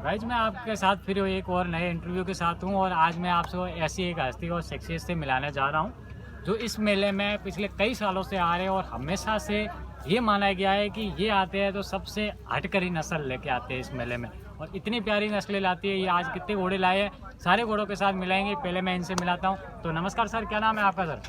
Guys मैं आपके साथ फिर एक और नए इंटरव्यू के साथ हूँ और आज मैं आपसे ऐसी एक हस्ती और शख्सियत से मिलाने जा रहा हूँ जो इस मेले में पिछले कई सालों से आ रहे हैं और हमेशा से ये माना गया है कि ये आते हैं तो सबसे हटकर ही नस्ल लेके आते हैं इस मेले में और इतनी प्यारी नस्लें लाती है। ये आज कितने घोड़े लाए हैं, सारे घोड़ों के साथ मिलाएंगे। पहले मैं इनसे मिलाता हूँ। तो नमस्कार सर, क्या नाम है आपका सर?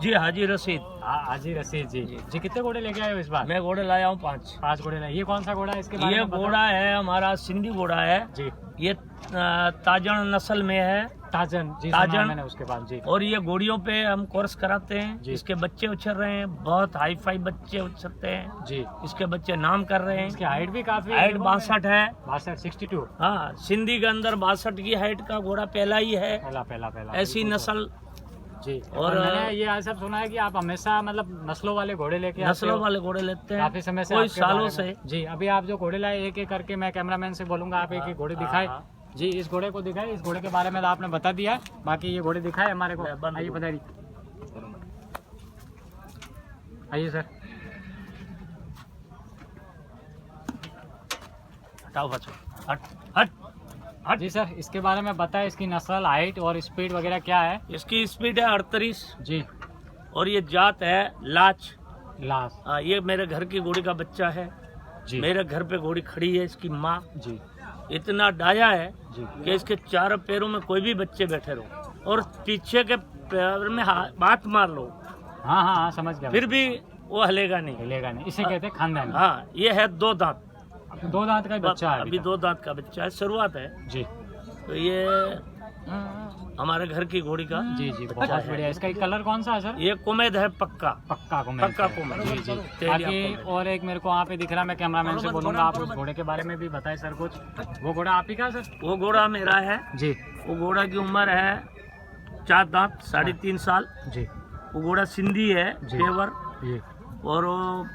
जी हाजी रशीद। हाजी रशीद जी। जी कितने घोड़े लेके आए हो इस बार? मैं घोड़े लाया हूँ 5 घोड़े लाए। ये कौन सा घोड़ा है? इसके बारे ये में बताओ। घोड़ा है हमारा सिंधी घोड़ा है जी। ये ताजन नस्ल में है। ताजन जी, ताजन सुना मैंने उसके बाद जी। और ये घोड़ियों पे हम कोर्स कराते हैं। जी। इसके बच्चे उछल रहे हैं, बहुत हाई फाई बच्चे उछलते हैं जी। इसके बच्चे नाम कर रहे हैं। इसकी हाइट भी काफी हाइट 62 है। 62 हाँ, सिंधी के अंदर 62 की हाइट का घोड़ा पहला ही है। पहला ऐसी नस्ल जी। और मैंने ये आज सब सुना है कि आप हमेशा मतलब नस्लों वाले घोड़े लेके आते हो। नस्लों वाले घोड़े लेते हैं काफी समय से कोई आपके सालों बारे से। में। जी अभी आप जो घोड़े लाए एक एक करके मैं कैमरामैन से बोलूंगा आप एक एक घोड़े दिखाए। जी इस घोड़े को दिखाए। इस घोड़े के बारे में तो आपने बता दिया है, बाकी ये घोड़े दिखाए हमारे को। आइए बताइए। आइए सर। हटाओ बच्चों, हट हट हट। जी सर इसके बारे में बताएं, इसकी नस्ल, हाइट और स्पीड वगैरह क्या है? इसकी स्पीड है 38 जी। और ये जात है लाच। लास्ट ये मेरे घर की घोड़ी का बच्चा है जी। मेरे घर पे घोड़ी खड़ी है। इसकी माँ जी इतना डाया है जी। कि इसके चारों पैरों में कोई भी बच्चे बैठे रहो और पीछे के पैर में बात मार लो हाँ हाँ हाँ समझ गया। फिर भी वो हलेगा नहीं। हिलेगा नहीं, इसे कहते हैं खानदानी। हाँ, ये है 2 दांत। 2 दांत का ही बच्चा है अभी 2 दांत का बच्चा है, शुरुआत है। जी। तो ये हमारे घर की घोड़ी का जी जी बहुत बढ़िया। इसका कलर कौन सा है सर? ये कुमैद है पक्का। पक्का को पक्का कुमैद। जी जी। बाकी और एक मेरे को वहाँ पे दिख रहा है, मैं कैमरामैन से बोलूंगा आप उस घोड़े के बारे में भी बताएं सर कुछ। वो घोड़ा आप ही का सर? वो घोड़ा मेरा है जी। वो घोड़ा की उम्र है 4 दांत, 3.5 साल। जी। वो घोड़ा सिंधी है, पेवर। जी। और वो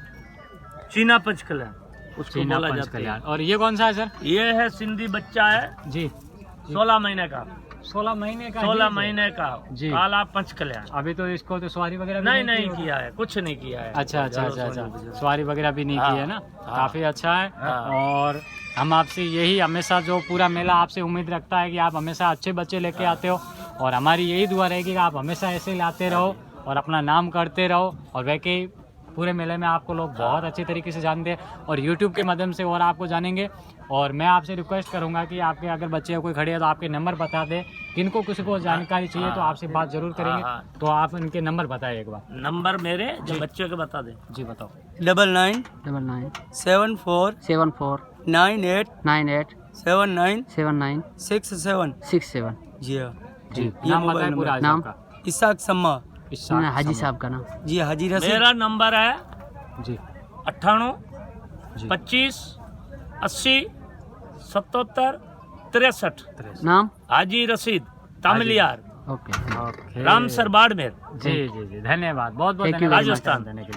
चीना पंचकला उसको बोला जाता है। और ये कौन सा है सर? ये है सिंधी बच्चा है जी। 16 महीने का। 16 महीने का? 16 महीने का जी। काला पंचकल्याण। अभी तो इसको तो सवारी वगैरह नहीं किया है, कुछ नहीं किया है। अच्छा सवारी वगैरह भी नहीं की है ना। हाँ। काफी अच्छा है। हाँ। और हम आपसे यही हमेशा जो पूरा मेला आपसे उम्मीद रखता है कि आप हमेशा अच्छे बच्चे लेके आते हो और हमारी यही दुआ रहेगी कि आप हमेशा ऐसे ही लाते रहो और अपना नाम करते रहो। और वैसे पूरे मेले में आपको लोग बहुत अच्छे तरीके से जानते हैं और यूट्यूब के माध्यम से और आपको जानेंगे। और मैं आपसे रिक्वेस्ट करूंगा कि आपके अगर बच्चे कोई खड़े हैं तो आपके नंबर बता दें। किनको किसी को जानकारी चाहिए तो आपसे बात जरूर करेंगे। तो आप इनके नंबर बताएं एक बार। नंबर मेरे जो बच्चे के बता दें। जी बताओ। 99 74 74 98 98 79 79 67 67। जी हाँ। जी ये नाम मोबाइल बताएं नंबर। पूरा नाम? आपका। इसाक सम्मा। हाजी साहब का नाम। जी हाजी रशीद। मेरा नंबर है जी 98 जी। 25 80 77 63। नाम? हाजी रशीद तामिलियार, ओके। ओके। रामसर बाड़मेर। जी जी जी धन्यवाद, बहुत बहुत Thank you धन्यवाद very much. राजस्थान देने के लिए।